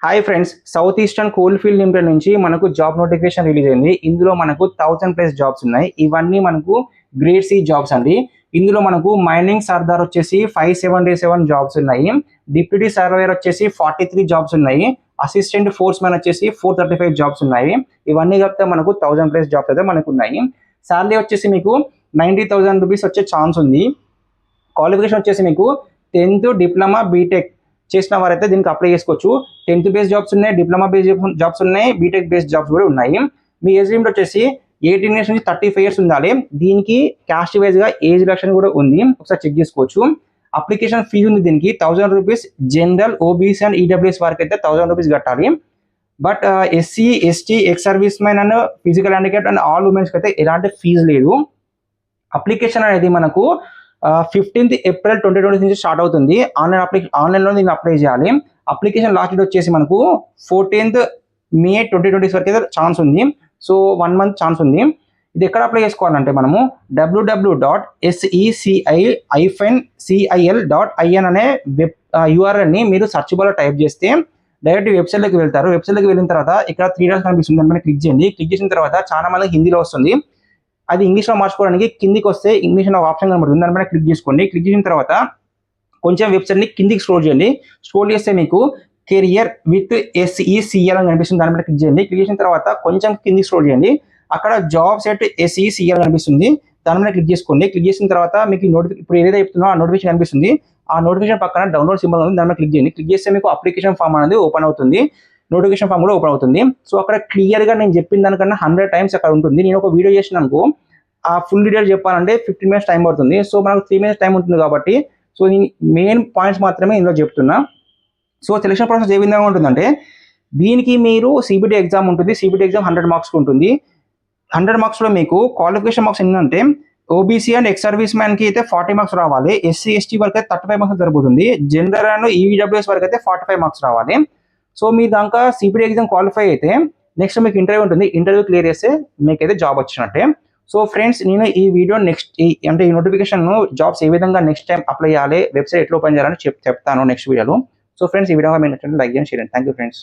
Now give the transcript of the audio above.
Hi friends, south eastern coal field limited నుంచి మనకు job notification release అయింది. ఇందులో మనకు 1000+ జాబ్స్ ఉన్నాయి. ఇవన్నీ మనకు గ్రేడ్ సి జాబ్స్ అండి. ఇందులో మనకు మైనింగ్ సర్దార్ వచ్చేసి 577 జాబ్స్ ఉన్నాయి. డిప్యూటీ సర్వేయర్ వచ్చేసి 43 జాబ్స్ ఉన్నాయి. అసిస్టెంట్ ఫోర్స్ మ్యాన్ వచ్చేసి 435 జాబ్స్ ఉన్నాయి. ఇవన్నీ కలిపితే మనకు 1000+ జాబ్స్ అయితే మనకు ఉన్నాయి. శాలరీ వచ్చేసి మీకు 90,000 రూపీస్ వచ్చే ఛాన్స్ ఉంది. క్వాలిఫికేషన్ వచ్చేసి మీకు 10th డిప్లొమా బీటెక్ చేసిన వారైతే దీనికి అప్లై చేసుకోవచ్చు. 10th బేస్ జాబ్స్ ఉన్నాయి, డిప్లొమా బేస్ జాబ్స్ ఉన్నాయి, బీటెక్ బేస్ జాబ్స్ కూడా ఉన్నాయి. మీ ఏజ్ లిమిట్ వచ్చేసి 18 ఇయర్స్ నుంచి 35 ఇయర్స్ ఉండాలి. దీనికి క్యాస్ట్ వైజ్గా ఏజ్ రిడక్షన్ కూడా ఉంది, ఒకసారి చెక్ చేసుకోవచ్చు. అప్లికేషన్ ఫీజు ఉంది దీనికి 1000 rupees. General, OBC and EWS వారికి అయితే 1000 రూపీస్ కట్టాలి. But SC, ST, ex service men and physical handicap and all ఉమెన్స్కి అయితే ఎలాంటి ఫీజు లేదు. అప్లికేషన్ అనేది మనకు 15th ఏప్రిల్ 2020 నుంచి స్టార్ట్ అవుతుంది. ఆన్లైన్లో దీన్ని అప్లై చేయాలి. అప్లికేషన్ లాస్ట్ డేట్ వచ్చేసి మనకు 14th మే 2020 వరకు అయితే ఛాన్స్ ఉంది. సో 1 మంత్ ఛాన్స్ ఉంది. ఇది ఎక్కడ అప్లై చేసుకోవాలంటే మనము www.seci-cil.in అనే వెబ్ యూఆర్ఎల్ని మీరు సర్చ్ బార్లో టైప్ చేస్తే డైరెక్ట్ వెబ్సైట్లోకి వెళ్తారు. వెబ్సైట్లోకి వెళ్ళిన తర్వాత ఇక్కడ 3 డాట్స్ కనిపిస్తుంది, దాని మీద క్లిక్ చేయండి. క్లిక్ చేసిన తర్వాత చాలా మంది హిందీలో వస్తుంది. అది ఇంగ్లీష్లో మార్చుకోవడానికి కిందికి వస్తే ఇంగ్లీష్ అనే ఆప్షన్ కనబడుతుంది, దానిపైన క్లిక్ చేసుకోండి. క్లిక్ చేసిన తర్వాత కొంచెం వెబ్సైట్ని కిందికి స్క్రోల్ చేయండి. స్క్రోల్ చేస్తే మీకు కెరియర్ విత్ SECL అని కనిపిస్తుంది, దానిపైన క్లిక్ చేయండి. క్లిక్ చేసిన తర్వాత కొంచెం కిందికి స్క్రోల్ చేయండి. అక్కడ జాబ్స్ ఎట్ SECL కనిపిస్తుంది, దాని మీద క్లిక్ చేసుకోండి. క్లిక్ చేసిన తర్వాత మీకు ఇప్పుడు ఏదైతే చెప్తుందో ఆ నోటిఫికేషన్ కనిపిస్తుంది. ఆ నోటిఫికేషన్ పక్కన డౌన్లోడ్ సింబల్ ఉంది, దాని మీద క్లిక్ చేయండి. క్లిక్ చేస్తే మీకు అప్లికేషన్ ఫామ్ అనేది ఓపెన్ అవుతుంది, నోటిఫికేషన్ ఫామ్ కూడా ఓపెన్ అవుతుంది. సో అక్కడ క్లియర్గా నేను చెప్పిన దానికన్నా 100 టైమ్స్ అక్కడ ఉంటుంది. నేను ఒక వీడియో చేసిన అనుకో, ఆ ఫుల్ డీటెయిల్ చెప్పాలంటే 15 మినిట్స్ టైం పడుతుంది. సో మనకు 3 మినిట్స్ టైం ఉంటుంది కాబట్టి సో నేను మెయిన్ పాయింట్స్ మాత్రమే ఇందులో చెప్తున్నా. సో సెలక్షన్ ప్రాసెస్ ఏ విధంగా ఉంటుందంటే, దీనికి మీరు సిబిటి ఎగ్జామ్ ఉంటుంది. సిబిటి ఎగ్జామ్ 100 మార్క్స్కి ఉంటుంది. 100 మార్క్స్లో మీకు క్వాలిఫికేషన్ మార్క్స్ ఏంటంటే ఓబీసీ అండ్ ఎక్స్ సర్వీస్ మ్యాన్కి అయితే 40 మార్క్స్ రావాలి. ఎస్సీ ఎస్టీ వరకు అయితే 35 మార్క్స్ సరిపోతుంది. జనరల్ అండ్ ఈడబ్ల్యూఎస్ వరకు అయితే 45 మార్క్స్ రావాలి. సో మీ దాకా సిబిటి ఎగ్జామ్ క్వాలిఫై అయితే నెక్స్ట్ మీకు ఇంటర్వ్యూ ఉంటుంది. ఇంటర్వ్యూ క్లియర్ చేస్తే మీకైతే జాబ్ వచ్చినట్టే. సో ఫ్రెండ్స్, నేను ఈ వీడియో ఈ నోటిఫికేషన్ జాబ్స్ ఏ విధంగా నెక్స్ట్ టైం అప్లై చేయాలి, వెబ్సైట్ ఎట్లా ఓపెన్ చేయాలని చెప్తాను నెక్స్ట్ వీడియోలో. సో ఫ్రెండ్స్, ఈ వీడియో మీరు లైక్ చేయండి, షేర్ చేయండి. Thank you friends.